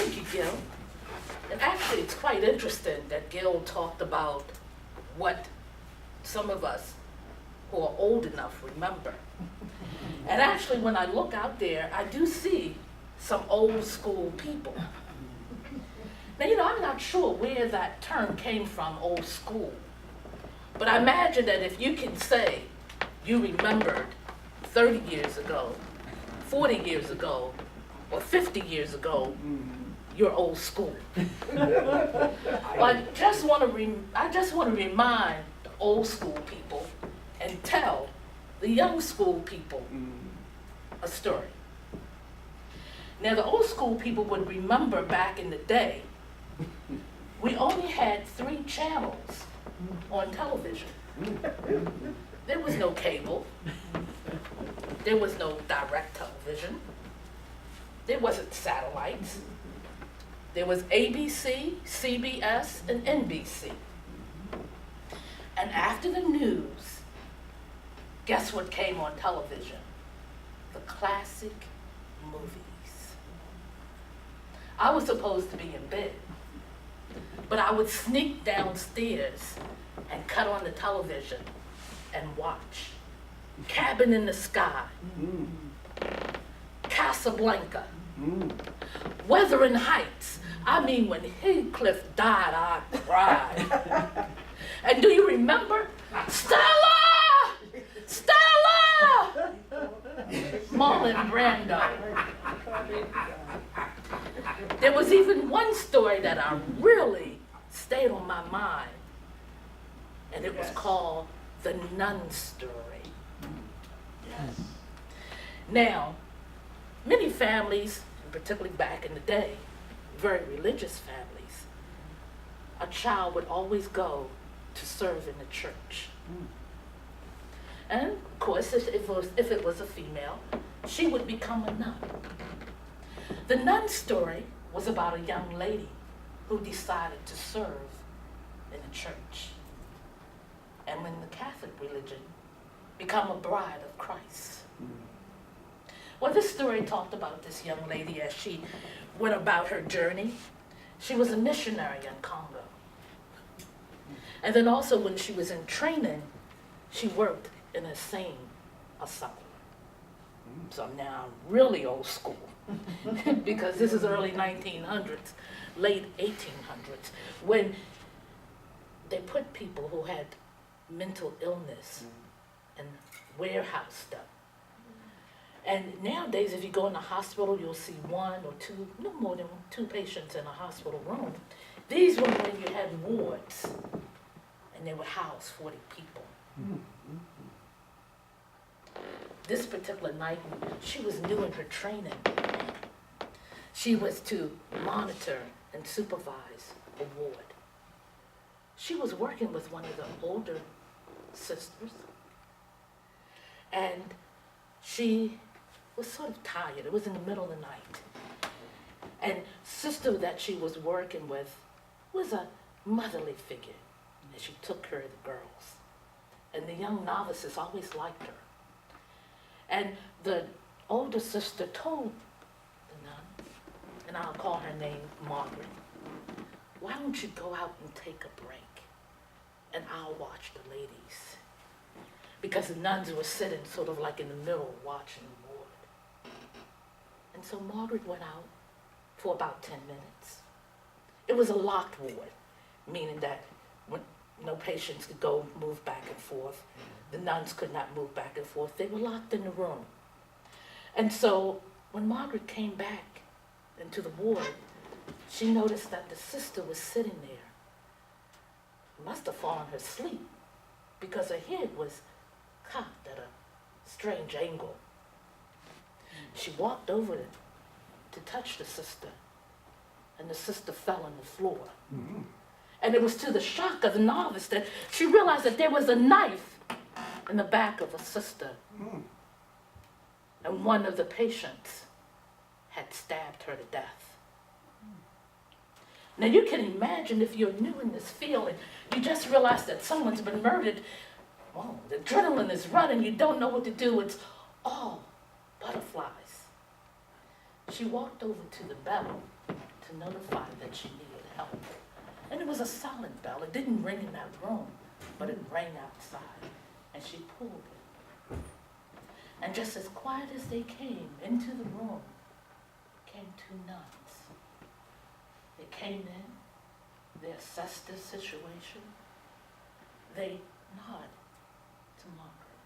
Thank you, Gil. And actually, it's quite interesting that Gil talked about what some of us who are old enough remember. And actually, when I look out there, I do see some old school people. Now, I'm not sure where that term came from, old school. But I imagine that if you can say you remembered 30 years ago, 40 years ago, or 50 years ago, you're old school. I just want to remind the old school people and tell the young school people a story. Now, the old school people would remember back in the day, we only had 3 channels on television. There was no cable. There was no direct television. There wasn't satellites. There was ABC, CBS, and NBC. And after the news, guess what came on television? The classic movies. I was supposed to be in bed, but I would sneak downstairs and cut on the television and watch Cabin in the Sky, Casablanca, Wuthering Heights. I mean, when Heathcliff died, I cried. And do you remember? Stella! Stella! Marlon Brando. There was even one story that I really stayed on my mind, and it was called The Nun Story. Yes. Now, many families, particularly back in the day, very religious families, a child would always go to serve in the church. And of course, if it was a female, she would become a nun. The Nun Story was about a young lady who decided to serve in the church, and in the Catholic religion, become a bride of Christ. Well, this story talked about this young lady as she went about her journey. She was a missionary in Congo. And then also when she was in training, she worked in a insane asylum. So now I'm really old school because this is early 1900s, late 1800s, when they put people who had mental illness and warehouse stuff. And nowadays, if you go in a hospital, you'll see 1 or 2, no more than 2 patients in a hospital room. These were when you had wards, and they would house 40 people. This particular night, she was new in her training. She was to monitor and supervise a ward. She was working with one of the older sisters, and she was sort of tired. It was in the middle of the night. And sister that she was working with was a motherly figure, and she took care of the girls. And the young novices always liked her. And the older sister told the nun, and I'll call her name Margaret, why don't you go out and take a break, and I'll watch the ladies. Because the nuns were sitting sort of like in the middle watching the ward. And so Margaret went out for about 10 minutes. It was a locked ward, meaning that when no patients could go move back and forth, the nuns could not move back and forth. They were locked in the room. And so when Margaret came back into the ward, she noticed that the sister was sitting there. Must have fallen asleep because her head was cocked at a strange angle. She walked over to touch the sister, and the sister fell on the floor. And it was to the shock of the novice that she realized that there was a knife in the back of the sister. And one of the patients had stabbed her to death. Now you can imagine if you're new in this field and you just realize that someone's been murdered, well, the adrenaline is running, you don't know what to do, it's all butterflies. She walked over to the bell to to notify that she needed help. And it was a silent bell. It didn't ring in that room, but it rang outside. And she pulled it. And just as quiet as they came into the room, came two nuns. They came in, they assessed the situation. They nodded to Margaret.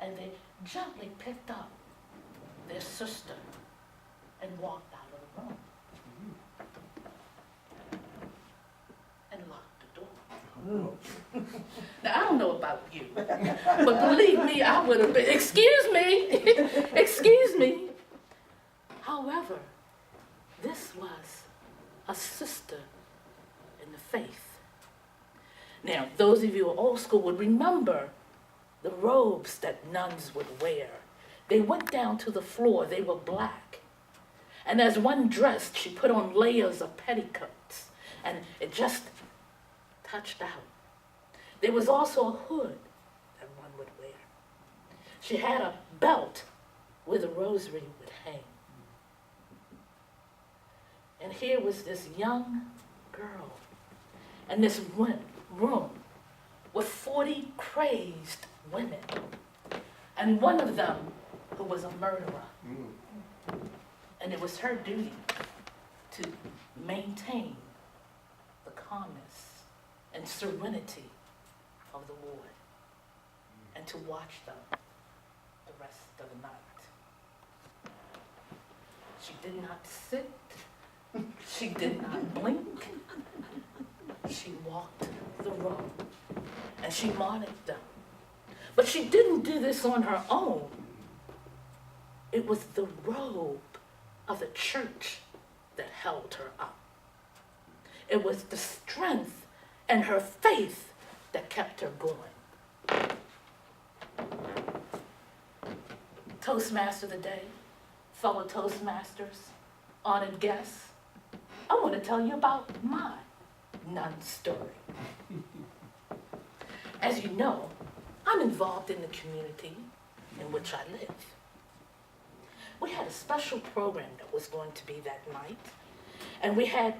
And they gently picked up their sister and walked out of the room. And locked the door. Now, I don't know about you, but believe me, I would have been, excuse me. However, this was a sister in the faith. Now, those of you who are old school would remember the robes that nuns would wear. They went down to the floor, they were black. And as one dressed, she put on layers of petticoats, and it just touched out. There was also a hood that one would wear. She had a belt where the rosary would hang. And here was this young girl in this room with 40 crazed women, and one of them who was a murderer. And it was her duty to maintain the calmness and serenity of the ward and to watch them the rest of the night. She did not sit. She did not blink. She walked the room and she monitored them. But she didn't do this on her own. It was the robe of the church that held her up. It was the strength and her faith that kept her going. Toastmaster of the day, fellow Toastmasters, honored guests, I want to tell you about my nun story. As you know, I'm involved in the community in which I live. We had a special program that was going to be that night, and we had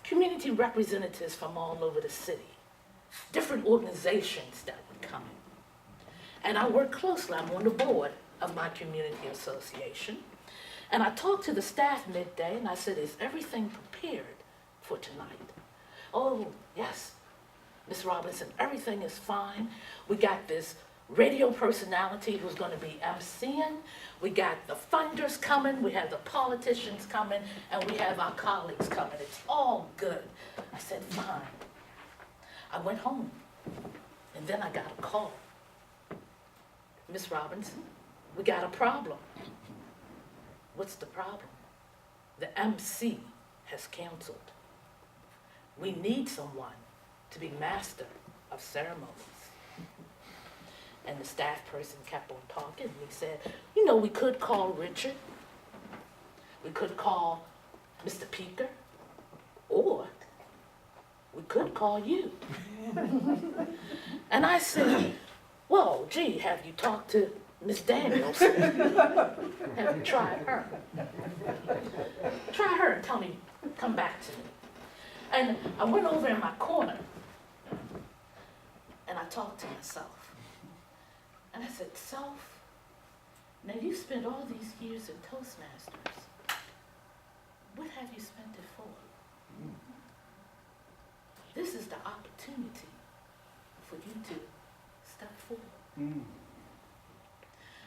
community representatives from all over the city, different organizations that would come. And I work closely, I'm on the board of my community association, and I talked to the staff midday and I said, is everything prepared for tonight? Oh, yes, Miss Robinson, everything is fine. We got this radio personality who's going to be emceeing. We got the funders coming, we have the politicians coming, and we have our colleagues coming. It's all good. I said, fine. I went home, and then I got a call. Miss Robinson, we got a problem. What's the problem? The MC has canceled. We need someone to be master of ceremonies. And the staff person kept on talking, and he said, you know, we could call Richard. We could call Mr. Peaker. Or we could call you. And I said, well, gee, have you talked to Miss Daniels? Have you tried her? Try her and tell me, come back to me. And I went over in my corner, and I talked to myself. And I said, self, now you spent all these years in Toastmasters. What have you spent it for? This is the opportunity for you to step forward.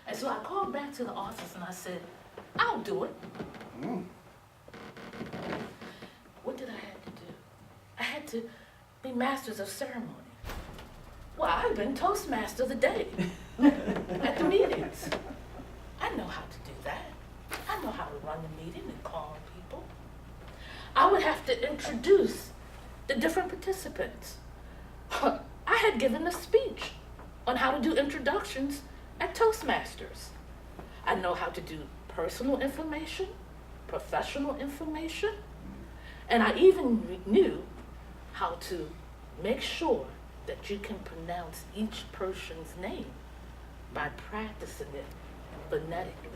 And so I called back to the office and I said, I'll do it. What did I have to do? I had to be masters of ceremony. Well, I've been Toastmaster of the day at the meetings. I know how to do that. I know how to run the meeting and call on people. I would have to introduce the different participants. I had given a speech on how to do introductions at Toastmasters. I know how to do personal information, professional information, and I even knew how to make sure that you can pronounce each person's name by practicing it phonetically.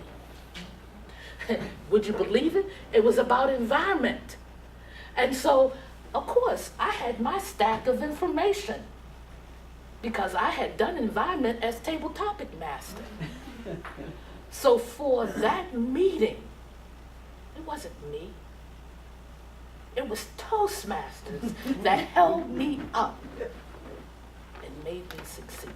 Would you believe it? It was about environment. And so, of course, I had my stack of information because I had done environment as table topic master. So for that meeting, it wasn't me. It was Toastmasters that held me up and made me succeed.